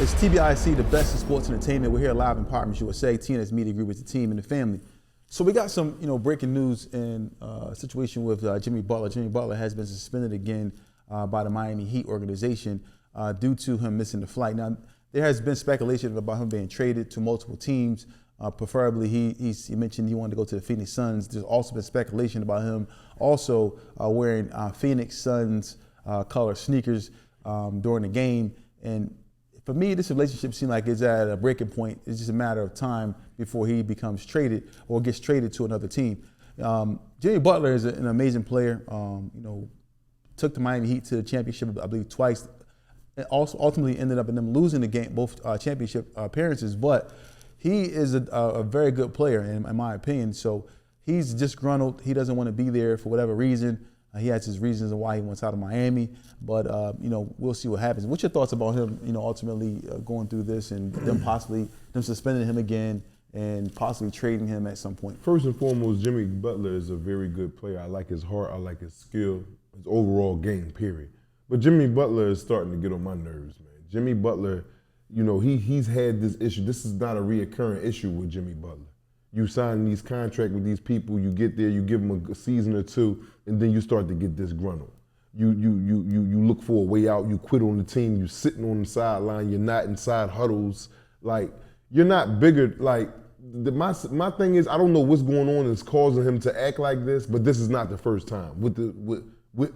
It's TBISE, the best in sports entertainment. We're here live in Partners USA. TNS Media Group is the team and the family. So we got some, breaking news in a situation with Jimmy Butler. Jimmy Butler has been suspended again by the Miami Heat organization due to him missing the flight. Now, there has been speculation about him being traded to multiple teams. Preferably, he mentioned he wanted to go to the Phoenix Suns. There's also been speculation about him also wearing Phoenix Suns color sneakers during the game. And for me, this relationship seems like it's at a breaking point. It's just a matter of time before he becomes traded or gets traded to another team. Jimmy Butler is an amazing player. Took the Miami Heat to the championship, I believe, twice. It also ultimately ended up in them losing the game, both championship appearances. But he is a very good player, in my opinion. So he's disgruntled. He doesn't want to be there for whatever reason. He has his reasons of why he wants out of Miami, but we'll see what happens. What's your thoughts about him, ultimately going through this and them suspending him again and possibly trading him at some point? First and foremost, Jimmy Butler is a very good player. I like his heart, I like his skill, his overall game, period. But Jimmy Butler is starting to get on my nerves, man. Jimmy Butler, he's had this issue. This is not a reoccurring issue with Jimmy Butler. You sign these contracts with these people, you get there, you give them a season or two, and then you start to get disgruntled. You look for a way out, you quit on the team, you're sitting on the sideline, you're not inside huddles. Like, you're not bigger. Like, my thing is, I don't know what's going on that's causing him to act like this, but this is not the first time with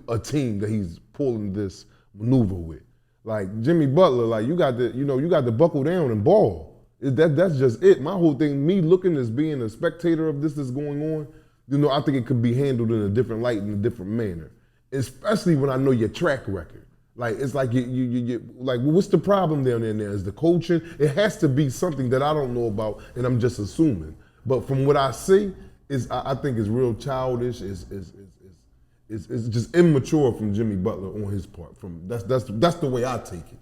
a team that he's pulling this maneuver with. Like, Jimmy Butler, like, you got to buckle down and ball. That's just it. My whole thing, me looking as being a spectator of this that's going on, I think it could be handled in a different light, in a different manner. Especially when I know your track record. Like, it's like like, what's the problem down there? Is the coaching? It has to be something that I don't know about, and I'm just assuming. But from what I see, I think it's real childish. It's just immature from Jimmy Butler on his part. That's the way I take it.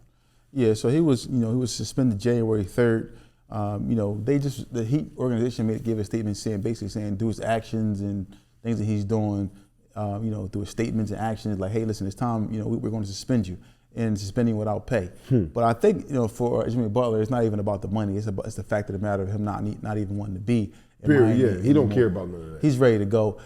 Yeah. So he was suspended January 3rd. The Heat organization gave a statement basically saying through his actions and things that he's doing, through his statements and actions, like, hey, listen, it's time, we're going to suspend you, and suspending without pay. But I think, for Jimmy Butler, it's not even about the money. It's the fact of the matter of him not even wanting to be. Period. Yeah, he don't care about none of that. He's ready to go.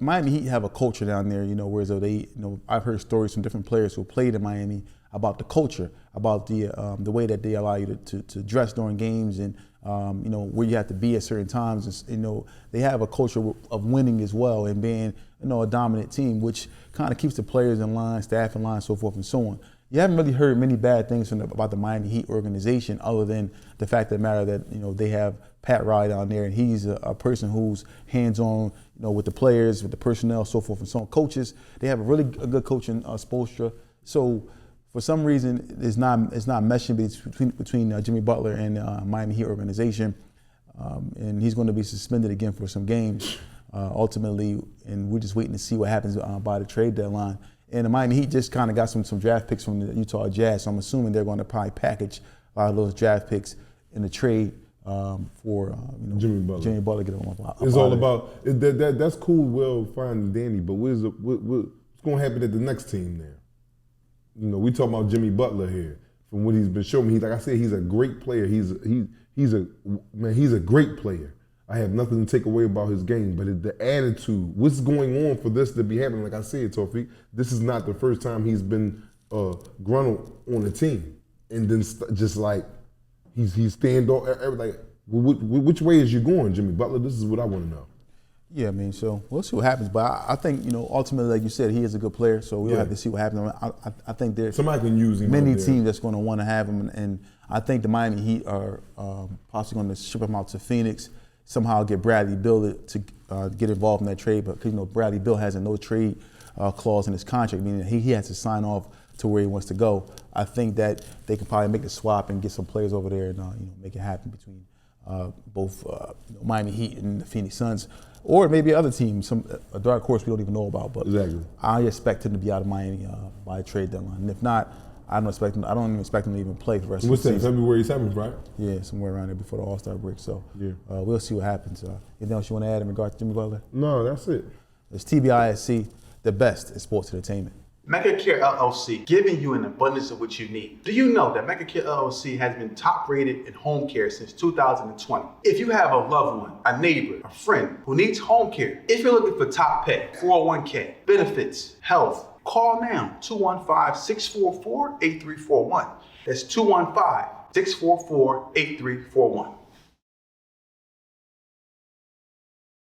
Miami Heat have a culture down there, whereas I've heard stories from different players who played in Miami about the culture, about the way that they allow you to dress during games, and where you have to be at certain times. And, they have a culture of winning as well, and being a dominant team, which kind of keeps the players in line, staff in line, so forth and so on. You haven't really heard many bad things about the Miami Heat organization, other than the fact of the matter that they have Pat Riley down there, and he's a person who's hands-on, with the players, with the personnel, so forth and so on. Coaches, they have a good coach in Spoelstra. So for some reason, it's not meshing between Jimmy Butler and Miami Heat organization, and he's going to be suspended again for some games ultimately, and we're just waiting to see what happens by the trade deadline. And the Miami Heat just kind of got some draft picks from the Utah Jazz, so I'm assuming they're going to probably package a lot of those draft picks in the trade for Jimmy Butler. Jimmy Butler get on. It's all about that's cool, well, fine and dandy, but what's going to happen at the next team there? We talking about Jimmy Butler here. From what he's been showing me, like I said, he's a great player. He's a great player. I have nothing to take away about his game, but the attitude, what's going on for this to be happening? Like I said, Tawfiq, this is not the first time he's been gruntled on a team, and then just like he's stand off. Like, which way is you going, Jimmy Butler? This is what I want to know. Yeah, so we'll see what happens. But I think, ultimately, like you said, he is a good player, so we'll have to see what happens. I think there's somebody can use him. Many teams that's going to want to have him, and I think the Miami Heat are possibly going to ship him out to Phoenix, somehow get Bradley Beal to get involved in that trade. But because Bradley Beal has a no trade clause in his contract, meaning that he has to sign off to where he wants to go. I think that they could probably make the swap and get some players over there and make it happen between both Miami Heat and the Phoenix Suns. Or maybe other teams, a dark horse we don't even know about. But exactly. I expect him to be out of Miami by the trade deadline. And if not, I don't even expect him to even play for the rest of the season. What's that, February 7th, right? Yeah, somewhere around there before the All-Star break. So yeah. We'll see what happens. Anything else you want to add in regard to Jimmy Butler? No, that's it. It's TBISE, the best in sports entertainment. MegaCare LLC, giving you an abundance of what you need. Do you know that MegaCare LLC has been top rated in home care since 2020? If you have a loved one, a neighbor, a friend who needs home care, if you're looking for top pay, 401k, benefits, health, call now, 215-644-8341. That's 215-644-8341.